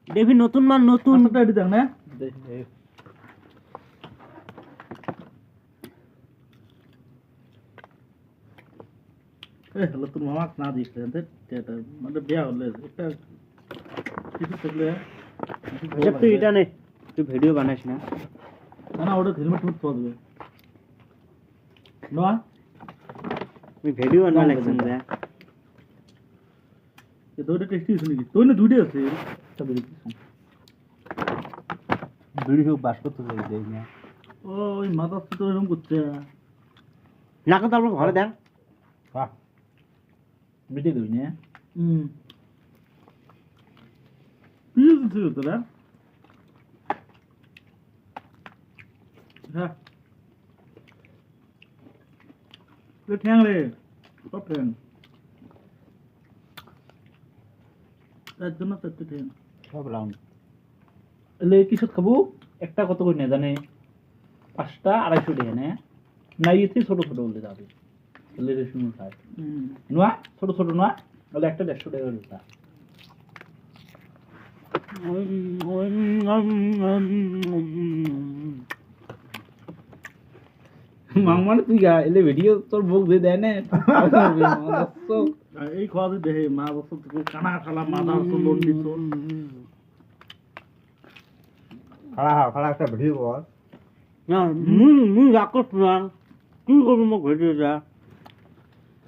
দেখবি নতুন মাল নতুন আচ্ছা এটি দেখ না হলো তোর মামাক না দিস এটা মানে বিয়া হলে একটা কিছু থাকলে আচ্ছা তুই এটা নে তুই ভিডিও বানাস না না ওটা হেলমেট টুট পাওয়া যাবে না তুই ভিডিও বানা লাগছেন রে ये दो टेस्टी सुनी की तो ने दुडे আছে তবে ভিডিও বাস করতে যাই না ওই মাথা তো এরকম করছে না কত আমরা ঘরে দেন বাহ ভিডিও দিই না প্লিজ দিও তোরা হ্যাঁ তো ঠ্যাং রে সব ঠ্যাং তার জন্য তো ঠ্যাং সব রাউন্ড এলে কিসত খাবো একটা কত করে না জানে 5টা 250 টাকা না না ইতি ছোট ছোট বলতে যাবে এলে রেশন খায় নোয়া ছোট ছোট নোয়া বলে একটা 150 টাকা দিতা মাংমান তুই গা এলে ভিডিও তোর মুখ দিয়ে দেয় না এই খাওয়া দিয়ে দেহে মা বছর থেকে কানা খালা মাথা লোন দিত খাড়া একটা ভিডিও কর না মুই রাখছ না কি করবো মোক ভিডিও যা